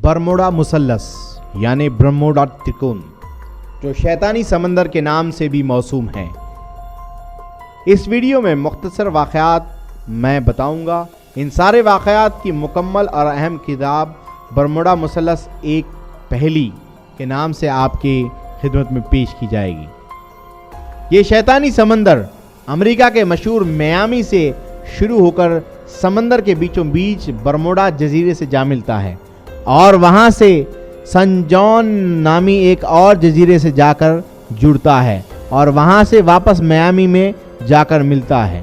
Bermuda مثلث یعنی Bermuda ترکون، جو شیطانی سمندر کے نام سے بھی موسوم ہے۔ اس ویڈیو میں مختصر واقعات میں بتاؤں گا۔ ان سارے واقعات کی مکمل اور اہم کتاب برموڈا مثلث ایک پہیلی کے نام سے آپ کی خدمت میں پیش کی جائے گی۔ یہ شیطانی سمندر امریکہ کے مشہور میامی سے شروع ہو کر سمندر کے بیچوں بیچ برموڈا جزیرے سے جا ملتا ہے اور وہاں سے سن جان نامی ایک اور جزیرے سے جا کر جڑتا ہے اور وہاں سے واپس میامی میں جا کر ملتا ہے،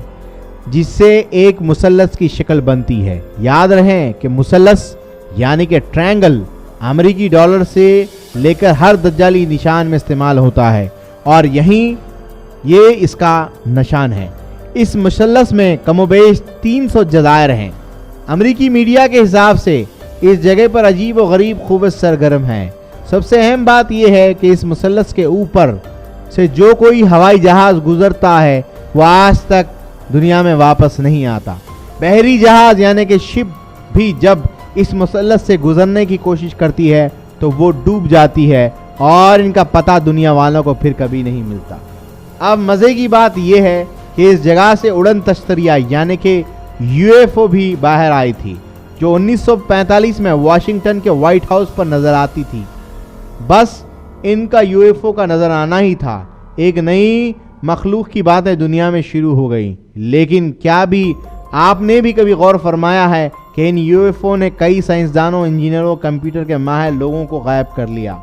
جس سے ایک مثلث کی شکل بنتی ہے۔ یاد رہیں کہ مثلث یعنی کہ ٹرائنگل امریکی ڈالر سے لے کر ہر دجالی نشان میں استعمال ہوتا ہے اور یہ اس کا نشان ہے۔ اس مثلث میں کم و بیش 300 جزائر ہیں۔ امریکی میڈیا کے حساب سے اس جگہ پر عجیب و غریب خوبصورت سرگرم ہیں۔ سب سے اہم بات یہ ہے کہ اس مثلث کے اوپر سے جو کوئی ہوائی جہاز گزرتا ہے وہ آج تک دنیا میں واپس نہیں آتا۔ بحری جہاز یعنی کہ شپ بھی جب اس مثلث سے گزرنے کی کوشش کرتی ہے تو وہ ڈوب جاتی ہے اور ان کا پتہ دنیا والوں کو پھر کبھی نہیں ملتا۔ اب مزے کی بات یہ ہے کہ اس جگہ سے اڑن تشتریہ یعنی کہ UFO بھی باہر آئی تھی، جو 1945 میں واشنگٹن کے وائٹ ہاؤس پر نظر آتی تھی۔ بس ان کا UFO کا نظر آنا ہی تھا، ایک نئی مخلوق کی باتیں دنیا میں شروع ہو گئی۔ لیکن کیا بھی آپ نے بھی کبھی غور فرمایا ہے کہ ان UFO نے کئی سائنسدانوں، انجینئروں، کمپیوٹر کے ماہر لوگوں کو غائب کر لیا؟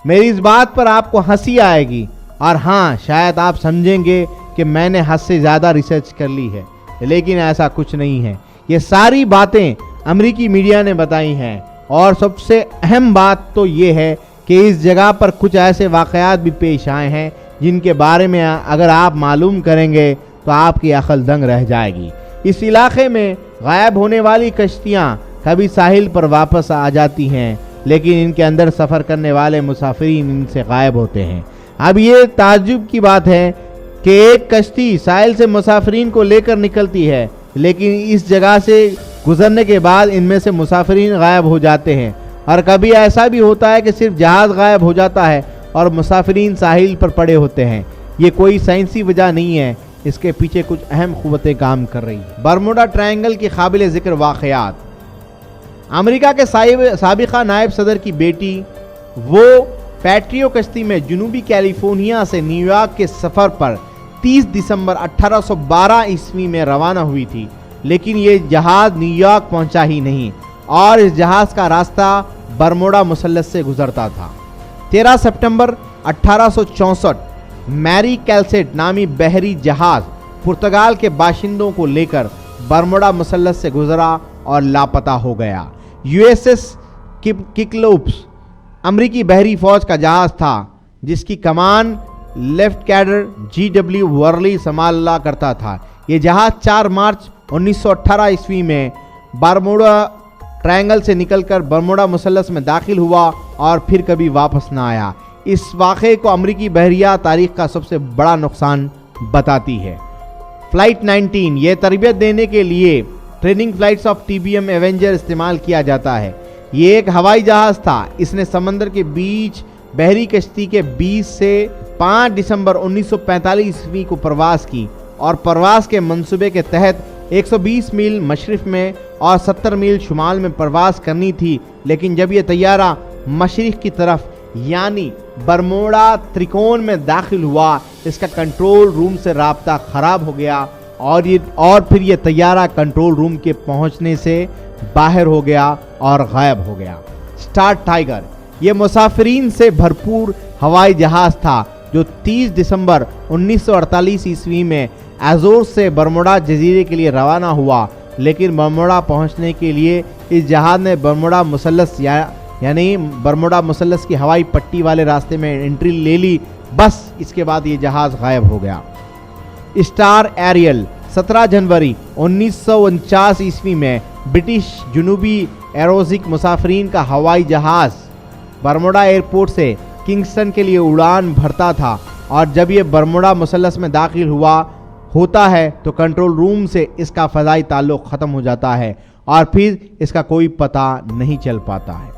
میری اس بات پر آپ کو ہنسی آئے گی اور ہاں شاید آپ سمجھیں گے کہ میں نے حد سے زیادہ ریسرچ کر لی ہے، لیکن ایسا کچھ نہیں ہے۔ یہ ساری باتیں امریکی میڈیا نے بتائی ہیں اور سب سے اہم بات تو یہ ہے کہ اس جگہ پر کچھ ایسے واقعات بھی پیش آئے ہیں جن کے بارے میں اگر آپ معلوم کریں گے تو آپ کی عقل دنگ رہ جائے گی۔ اس علاقے میں غائب ہونے والی کشتیاں کبھی ساحل پر واپس آ جاتی ہیں، لیکن ان کے اندر سفر کرنے والے مسافرین ان سے غائب ہوتے ہیں۔ اب یہ تعجب کی بات ہے کہ ایک کشتی ساحل سے مسافرین کو لے کر نکلتی ہے، لیکن اس جگہ سے گزرنے کے بعد ان میں سے مسافرین غائب ہو جاتے ہیں، اور کبھی ایسا بھی ہوتا ہے کہ صرف جہاز غائب ہو جاتا ہے اور مسافرین ساحل پر پڑے ہوتے ہیں۔ یہ کوئی سائنسی وجہ نہیں ہے، اس کے پیچھے کچھ اہم قوتیں کام کر رہی ہیں۔ برموڈا ٹرائنگل کی قابل ذکر واقعات۔ امریکہ کے سابقہ نائب صدر کی بیٹی وہ پیٹریو کشتی میں جنوبی کیلیفورنیا سے نیو یارک کے سفر پر 30 دسمبر 1812 عیسوی میں روانہ ہوئی تھی، لیکن یہ جہاز نیو یارک پہنچا ہی نہیں اور اس جہاز کا راستہ برموڈا مثلث سے گزرتا تھا۔ 13 ستمبر 1864 میری کیلسیٹ نامی بحری جہاز پرتگال کے باشندوں کو لے کر برموڈا مثلث سے گزرا اور لاپتہ ہو گیا۔ USS ککلوپس امریکی بحری فوج کا جہاز تھا جس کی کمان لیفٹ کیڈر GW ورلی سنبھالا کرتا تھا۔ یہ جہاز 4 مارچ 1918 عیسوی میں برموڈا ٹرائنگل سے نکل کر برموڈا مثلث میں داخل ہوا اور پھر کبھی واپس نہ آیا۔ اس واقعے کو امریکی بحریہ تاریخ کا سب سے بڑا نقصان بتاتی ہے۔ فلائٹ 19 یہ تربیت دینے کے لیے training flights of TBM Avenger استعمال کیا جاتا ہے۔ یہ ایک ہوائی جہاز تھا۔ اس نے سمندر کے بیچ بحری کشتی کے 20 سے 5 دسمبر 1945 عیسوی کو پرواز کی اور پرواز کے منصوبے کے تحت 120 میل مشرق میں اور 70 میل شمال میں پرواز کرنی تھی، لیکن جب یہ طیارہ مشرق کی طرف یعنی برموڈا ترکون میں داخل ہوا، اس کا کنٹرول روم سے رابطہ خراب ہو گیا اور پھر یہ طیارہ کنٹرول روم کے پہنچنے سے باہر ہو گیا اور غائب ہو گیا۔ سٹار ٹائیگر یہ مسافرین سے بھرپور ہوائی جہاز تھا جو 30 دسمبر 1948 عیسوی میں ایزور سے برموڈا جزیرے کے لیے روانہ ہوا، لیکن برموڈا پہنچنے کے لیے اس جہاز نے برموڈا مثلث یعنی برموڈا مثلث کی ہوائی پٹی والے راستے میں انٹری لے لی، بس اس کے بعد یہ جہاز غائب ہو گیا۔ اسٹار ایریل 17 جنوری 1949 عیسوی میں برٹش جنوبی ایروزک مسافرین کا ہوائی جہاز برموڈا ایئرپورٹ سے کنگسٹن کے لیے اڑان بھرتا تھا، اور جب یہ برموڈا مثلث میں داخل ہوتا ہے تو کنٹرول روم سے اس کا فضائی تعلق ختم ہو جاتا ہے اور پھر اس کا کوئی پتہ نہیں چل پاتا ہے۔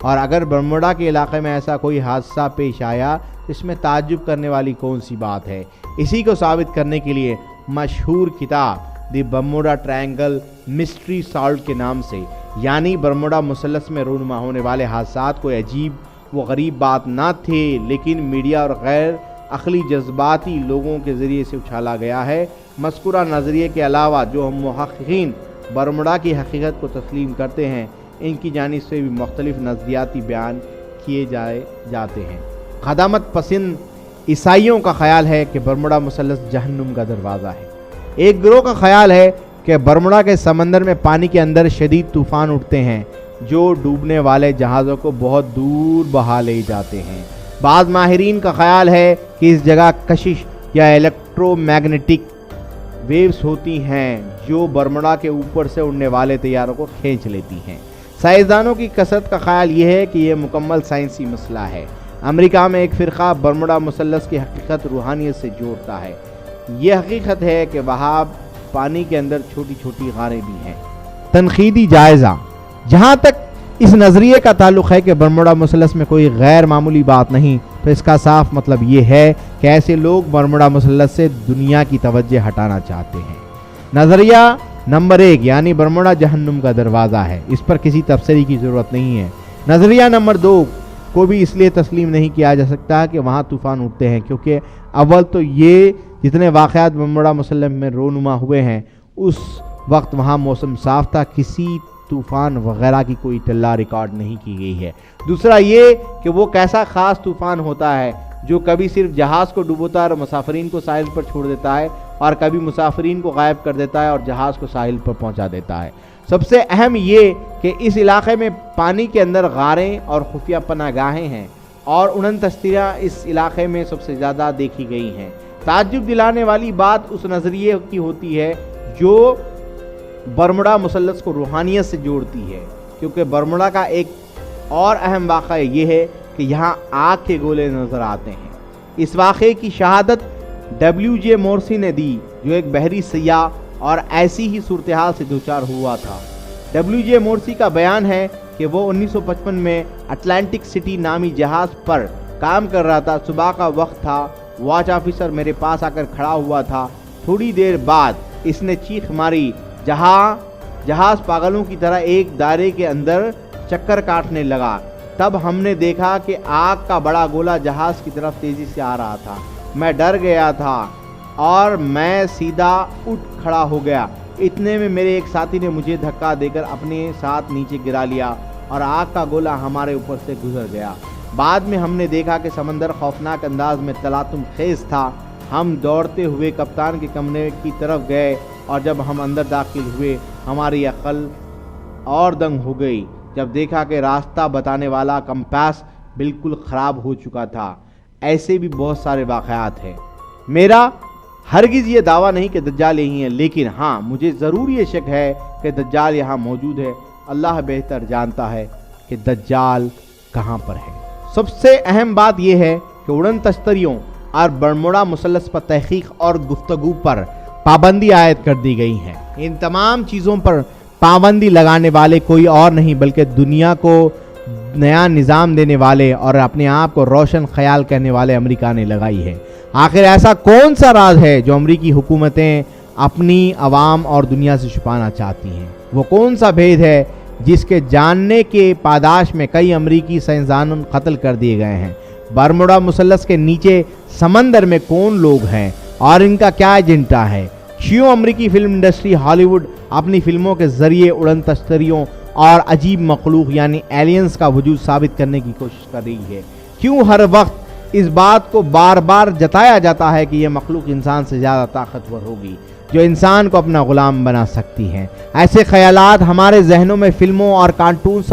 اور اگر برموڈا کے علاقے میں ایسا کوئی حادثہ پیش آیا اس میں تعجب کرنے والی کون سی بات ہے؟ اسی کو ثابت کرنے کے لیے مشہور کتاب دی برموڈا ٹرائنگل مسٹری سالوڈ کے نام سے، یعنی برموڈا مثلث میں رونما ہونے والے حادثات کوئی عجیب و غریب بات نہ تھے، لیکن میڈیا اور غیر عقلی جذباتی لوگوں کے ذریعے سے اچھالا گیا ہے۔ مذکورہ نظریے کے علاوہ جو ہم محققین برموڈا کی حقیقت کو تسلیم کرتے ہیں، ان کی جانب سے بھی مختلف نظریاتی بیان کیے جاتے ہیں۔ قدامت پسند عیسائیوں کا خیال ہے کہ برموڈا مثلث جہنم کا دروازہ ہے۔ ایک گروہ کا خیال ہے کہ برموڈا کے سمندر میں پانی کے اندر شدید طوفان اٹھتے ہیں جو ڈوبنے والے جہازوں کو بہت دور بہا لے جاتے ہیں۔ بعض ماہرین کا خیال ہے کہ اس جگہ کشش یا الیکٹرو میگنیٹک ویوز ہوتی ہیں جو برموڈا کے اوپر سے اڑنے والے طیاروں کو کھینچ لیتی ہیں۔ سائنسدانوں کی کثرت کا خیال یہ ہے کہ یہ مکمل سائنسی مسئلہ ہے۔ امریکہ میں ایک فرقہ برموڈا مثلث کی حقیقت روحانیت سے جوڑتا ہے۔ یہ حقیقت ہے کہ وہاں پانی کے اندر چھوٹی چھوٹی غاریں بھی ہیں۔ تنقیدی جائزہ: جہاں تک اس نظریے کا تعلق ہے کہ برموڈا مثلث میں کوئی غیر معمولی بات نہیں، تو اس کا صاف مطلب یہ ہے کہ ایسے لوگ برموڈا مثلث سے دنیا کی توجہ ہٹانا چاہتے ہیں۔ نظریہ نمبر 1 یعنی برموڈا جہنم کا دروازہ ہے، اس پر کسی تفسیری کی ضرورت نہیں ہے۔ نظریہ نمبر 2 کو بھی اس لیے تسلیم نہیں کیا جا سکتا کہ وہاں طوفان اٹھتے ہیں، کیونکہ اول تو یہ جتنے واقعات برموڈا مثلث میں رونما ہوئے ہیں اس وقت وہاں موسم صاف تھا، کسی طوفان وغیرہ کی کوئی اطلاع ریکارڈ نہیں کی گئی ہے۔ دوسرا یہ کہ وہ کیسا خاص طوفان ہوتا ہے جو کبھی صرف جہاز کو ڈوبوتا ہے اور مسافرین کو ساحل پر چھوڑ دیتا ہے، اور کبھی مسافرین کو غائب کر دیتا ہے اور جہاز کو ساحل پر پہنچا دیتا ہے۔ سب سے اہم یہ کہ اس علاقے میں پانی کے اندر غاریں اور خفیہ پناہ گاہیں ہیں، اور 69 اس علاقے میں سب سے زیادہ دیکھی گئی ہیں۔ تعجب دلانے والی بات اس نظریے کی ہوتی ہے جو برموڈا مثلث کو روحانیت سے جوڑتی ہے، کیونکہ برموڈا کا ایک اور اہم واقعہ یہ ہے کہ یہاں آگ کے گولے نظر آتے ہیں۔ اس واقعے کی شہادت WJ مورسی نے دی، جو ایک بحری سیاح اور ایسی ہی صورتحال سے دوچار ہوا تھا۔ WJ مورسی کا بیان ہے کہ وہ 1955 میں اٹلانٹک سٹی نامی جہاز پر کام کر رہا تھا۔ صبح کا وقت تھا، واچ آفیسر میرے پاس آ کر کھڑا ہوا تھا۔ تھوڑی دیر بعد اس نے چیخ ماری، جہاز پاگلوں کی طرح ایک دائرے کے اندر چکر کاٹنے لگا۔ تب ہم نے دیکھا کہ آگ کا بڑا گولا جہاز کی طرف تیزی سے آ رہا تھا۔ میں ڈر گیا تھا اور میں سیدھا اٹھ کھڑا ہو گیا۔ اتنے میں میرے ایک ساتھی نے مجھے دھکا دے کر اپنے ساتھ نیچے گرا لیا اور آگ کا گولا ہمارے اوپر سے گزر گیا۔ بعد میں ہم نے دیکھا کہ سمندر خوفناک انداز میں تلاطم خیز تھا۔ ہم دوڑتے ہوئے کپتان کے کمرے کی طرف گئے، اور جب ہم اندر داخل ہوئے ہماری عقل اور دنگ ہو گئی جب دیکھا کہ راستہ بتانے والا کمپاس بالکل خراب ہو چکا تھا۔ ایسے بھی بہت سارے واقعات ہیں۔ میرا ہرگز یہ دعویٰ نہیں کہ دجال یہی ہے، لیکن ہاں مجھے ضرور یہ شک ہے کہ دجال یہاں موجود ہے۔ اللہ بہتر جانتا ہے کہ دجال کہاں پر ہے۔ سب سے اہم بات یہ ہے کہ اڑن تشتریوں اور برموڈا مثلث پر تحقیق اور گفتگو پر پابندی عائد کر دی گئی ہے۔ ان تمام چیزوں پر پابندی لگانے والے کوئی اور نہیں بلکہ دنیا کو نیا نظام دینے والے اور اپنے آپ کو روشن خیال کہنے والے امریکہ نے لگائی ہے۔ آخر ایسا کون سا راز ہے جو امریکی حکومتیں اپنی عوام اور دنیا سے چھپانا چاہتی ہیں؟ وہ کون سا بھید ہے جس کے جاننے کے پاداش میں کئی امریکی سائنسدان قتل کر دیے گئے ہیں؟ برموڈا مثلث کے نیچے سمندر میں کون لوگ ہیں اور ان کا کیا ایجنڈا ہے؟ کیوں امریکی فلم انڈسٹری ہالی ووڈ اپنی فلموں کے ذریعے اڑن تشتریوں اور عجیب مخلوق یعنی ایلینز کا وجود ثابت کرنے کی کوشش کر رہی ہے؟ کیوں ہر وقت اس بات کو بار بار جتایا جاتا ہے کہ یہ مخلوق انسان سے زیادہ طاقتور ہوگی جو انسان کو اپنا غلام بنا سکتی ہیں؟ ایسے خیالات ہمارے ذہنوں میں فلموں اور کارٹونز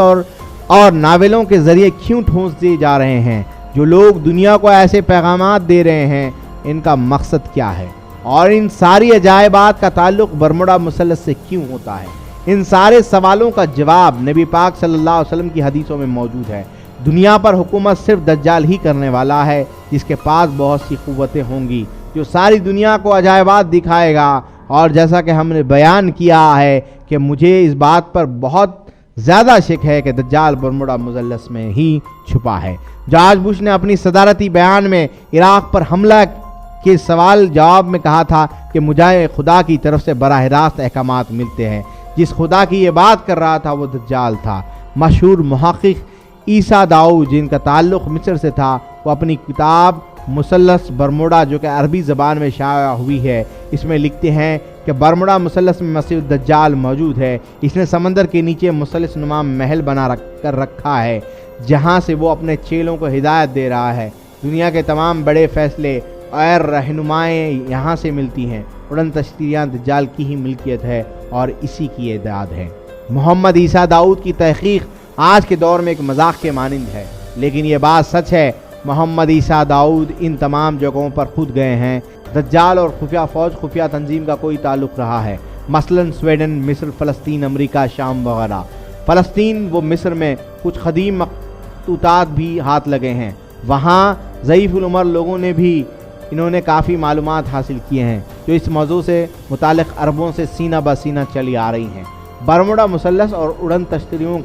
اور ناولوں کے ذریعے کیوں ٹھونس دیے جا رہے ہیں؟ جو لوگ دنیا کو ایسے پیغامات دے رہے ہیں ان کا مقصد کیا ہے؟ اور ان ساری عجائبات کا تعلق برموڈا مثلث سے کیوں ہوتا ہے؟ ان سارے سوالوں کا جواب نبی پاک صلی اللہ علیہ وسلم کی حدیثوں میں موجود ہے۔ دنیا پر حکومت صرف دجال ہی کرنے والا ہے جس کے پاس بہت سی قوتیں ہوں گی، جو ساری دنیا کو عجائبات دکھائے گا۔ اور جیسا کہ ہم نے بیان کیا ہے کہ مجھے اس بات پر بہت زیادہ شک ہے کہ دجال برموڈا مثلث میں ہی چھپا ہے۔ جارج بش نے اپنی صدارتی بیان میں عراق پر حملہ کے سوال جواب میں کہا تھا کہ مجھے خدا کی طرف سے براہ راست احکامات ملتے ہیں۔ جس خدا کی یہ بات کر رہا تھا وہ دجال تھا۔ مشہور محقق عیسیٰ داؤد، جن کا تعلق مصر سے تھا، وہ اپنی کتاب مثلث برموڈا جو کہ عربی زبان میں شائع ہوئی ہے، اس میں لکھتے ہیں کہ برموڈا مثلث میں مسیح الدجال موجود ہے۔ اس نے سمندر کے نیچے مثلث نما محل بنا کر رکھا ہے جہاں سے وہ اپنے چیلوں کو ہدایت دے رہا ہے۔ دنیا کے تمام بڑے فیصلے اور رہنمائیں یہاں سے ملتی ہیں۔ اڑن تشتیریاں دجال کی ہی ملکیت ہے اور اسی کی اعداد ہے۔ محمد عیسیٰ داؤد کی تحقیق آج کے دور میں ایک مذاق کے مانند ہے، لیکن یہ بات سچ ہے۔ محمد عیسیٰ داؤد ان تمام جگہوں پر خود گئے ہیں۔ دجال اور خفیہ فوج خفیہ تنظیم کا کوئی تعلق رہا ہے، مثلاً سویڈن، مصر، فلسطین، امریکہ، شام وغیرہ۔ فلسطین و مصر میں کچھ قدیم مخطوطات بھی ہاتھ لگے ہیں، وہاں ضعیف العمر لوگوں نے بھی انہوں نے کافی معلومات حاصل کیے ہیں جو اس موضوع سے متعلق عربوں سے سینہ بہ سینہ چلی آ رہی ہیں۔ برموڈا مثلث اور اڑن تشتریوں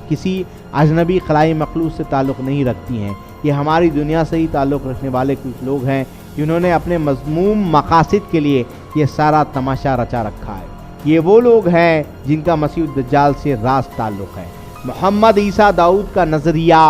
کسی اجنبی خلائی مخلوق سے تعلق نہیں رکھتی ہیں، یہ ہماری دنیا سے ہی تعلق رکھنے والے کچھ لوگ ہیں جنہوں نے اپنے مذموم مقاصد کے لیے یہ سارا تماشا رچا رکھا ہے۔ یہ وہ لوگ ہیں جن کا مسیح الدجال سے راست تعلق ہے۔ محمد عیسیٰ داؤد کا نظریہ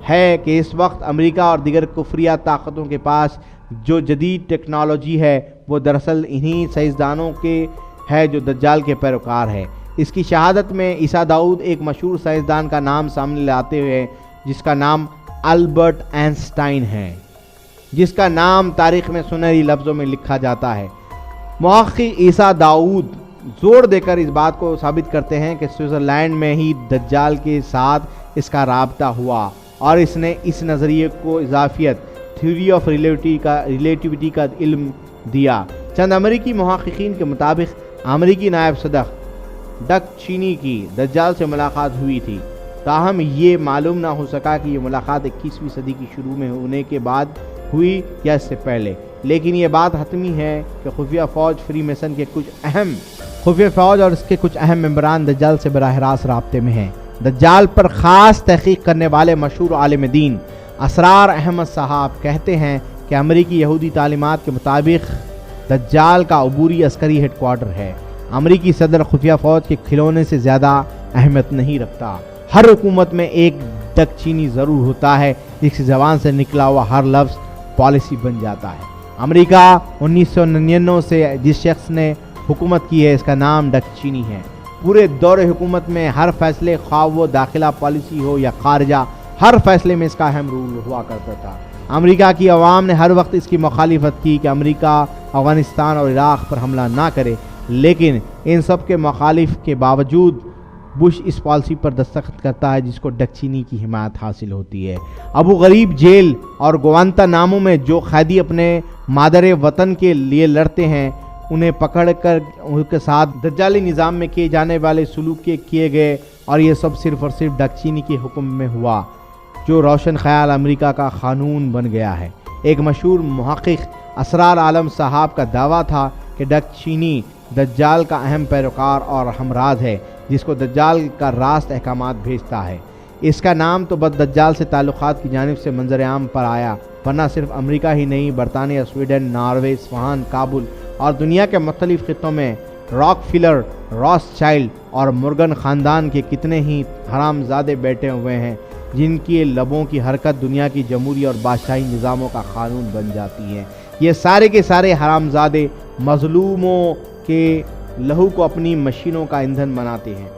ہے کہ اس وقت امریکہ اور دیگر کفریہ طاقتوں کے پاس جو جدید ٹیکنالوجی ہے وہ دراصل انہی سائنسدانوں کے ہے جو دجال کے پیروکار ہے۔ اس کی شہادت میں عیسیٰ داؤد ایک مشہور سائنسدان کا نام سامنے لاتے ہوئے جس کا نام البرٹ آئنسٹائن ہے، جس کا نام تاریخ میں سنہری لفظوں میں لکھا جاتا ہے۔ محقق عیسیٰ داؤد زور دے کر اس بات کو ثابت کرتے ہیں کہ سوئٹزرلینڈ میں ہی دجال کے ساتھ اس کا رابطہ ہوا اور اس نے اس نظریے کو اضافیت تھیوری آف ریلیٹیوٹی کا علم دیا۔ چند امریکی محققین کے مطابق امریکی نائب صدر ڈک چینی کی دجال سے ملاقات ہوئی تھی، تاہم یہ معلوم نہ ہو سکا کہ یہ ملاقات 21ویں صدی کی شروع میں ہونے کے بعد ہوئی یا اس سے پہلے، لیکن یہ بات حتمی ہے کہ خفیہ فوج اور اس کے کچھ اہم ممبران دجال سے براہ راست رابطے میں ہیں۔ دجال پر خاص تحقیق کرنے والے مشہور عالم دین اسرار احمد صاحب کہتے ہیں کہ امریکی یہودی تعلیمات کے مطابق دجال کا عبوری عسکری ہیڈ کوارٹر ہے۔ امریکی صدر خفیہ فوج کے کھلونے سے زیادہ اہمیت نہیں رکھتا۔ ہر حکومت میں ایک ڈک چینی ضرور ہوتا ہے جس کی زبان سے نکلا ہوا ہر لفظ پالیسی بن جاتا ہے۔ امریکہ 1999 سے جس شخص نے حکومت کی ہے اس کا نام ڈک چینی ہے۔ پورے دور حکومت میں ہر فیصلے خواہ وہ داخلہ پالیسی ہو یا خارجہ، ہر فیصلے میں اس کا اہم رول ہوا کرتا تھا۔ امریکہ کی عوام نے ہر وقت اس کی مخالفت کی کہ امریکہ افغانستان اور عراق پر حملہ نہ کرے، لیکن ان سب کے مخالف کے باوجود بش اس پالیسی پر دستخط کرتا ہے جس کو ڈک چینی کی حمایت حاصل ہوتی ہے۔ ابو غریب جیل اور گوانتا نامو میں جو قیدی اپنے مادر وطن کے لیے لڑتے ہیں انہیں پکڑ کر ان کے ساتھ دجالی نظام میں کیے جانے والے سلوک کیے گئے، اور یہ سب صرف اور صرف ڈک چینی کے حکم میں ہوا جو روشن خیال امریکہ کا قانون بن گیا ہے۔ ایک مشہور محقق اسرار عالم صاحب کا دعویٰ تھا کہ ڈک چینی دجال کا اہم پیروکار اور ہمراز ہے جس کو دجال کا راست احکامات بھیجتا ہے۔ اس کا نام تو بد دجال سے تعلقات کی جانب سے منظر عام پر آیا، ورنہ صرف امریکہ ہی نہیں، برطانیہ، سویڈن، ناروے، اصفہان، کابل اور دنیا کے مختلف خطوں میں راک فلر، راس چائلڈ اور مورگن خاندان کے کتنے ہی حرام زادے بیٹھے ہوئے ہیں جن کی لبوں کی حرکت دنیا کی جمہوری اور بادشاہی نظاموں کا قانون بن جاتی ہے۔ یہ سارے کے سارے حرام زادے مظلوموں کے لہو کو اپنی مشینوں کا ایندھن بناتے ہیں،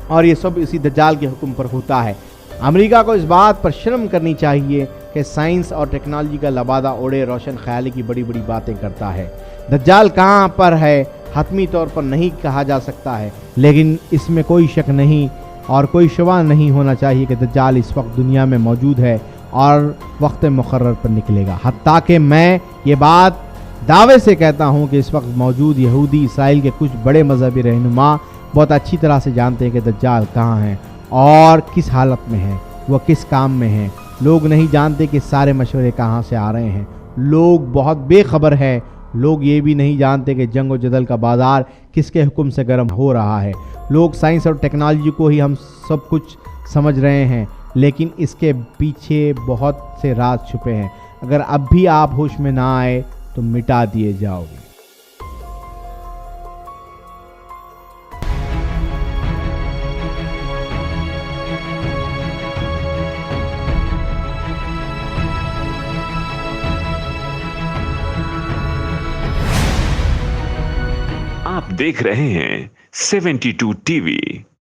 اور یہ سب اسی دجال کے حکم پر ہوتا ہے۔ امریکہ کو اس بات پر شرم کرنی چاہیے کہ سائنس اور ٹیکنالوجی کا لبادہ اوڑے روشن خیالی کی بڑی بڑی باتیں کرتا ہے۔ دجال کہاں پر ہے حتمی طور پر نہیں کہا جا سکتا ہے، لیکن اس میں کوئی شک نہیں اور کوئی شبہ نہیں ہونا چاہیے کہ دجال اس وقت دنیا میں موجود ہے اور وقت مقرر پر نکلے گا۔ حتیٰ کہ میں یہ بات دعوے سے کہتا ہوں کہ اس وقت موجود یہودی اسرائیل کے کچھ بڑے مذہبی رہنما بہت اچھی طرح سے جانتے ہیں کہ دجال کہاں ہیں اور کس حالت میں ہیں، وہ کس کام میں ہیں۔ لوگ نہیں جانتے کہ سارے مشورے کہاں سے آ رہے ہیں، لوگ بہت بے خبر ہے، لوگ یہ بھی نہیں جانتے کہ جنگ و جدل کا بازار کس کے حکم سے گرم ہو رہا ہے۔ لوگ سائنس اور ٹیکنالوجی کو ہی ہم سب کچھ سمجھ رہے ہیں، لیکن اس کے پیچھے بہت سے راز چھپے ہیں۔ اگر اب بھی آپ ہوش میں نہ آئے تو مٹا دیے جاؤ گے۔ آپ دیکھ رہے ہیں 72 ٹی وی۔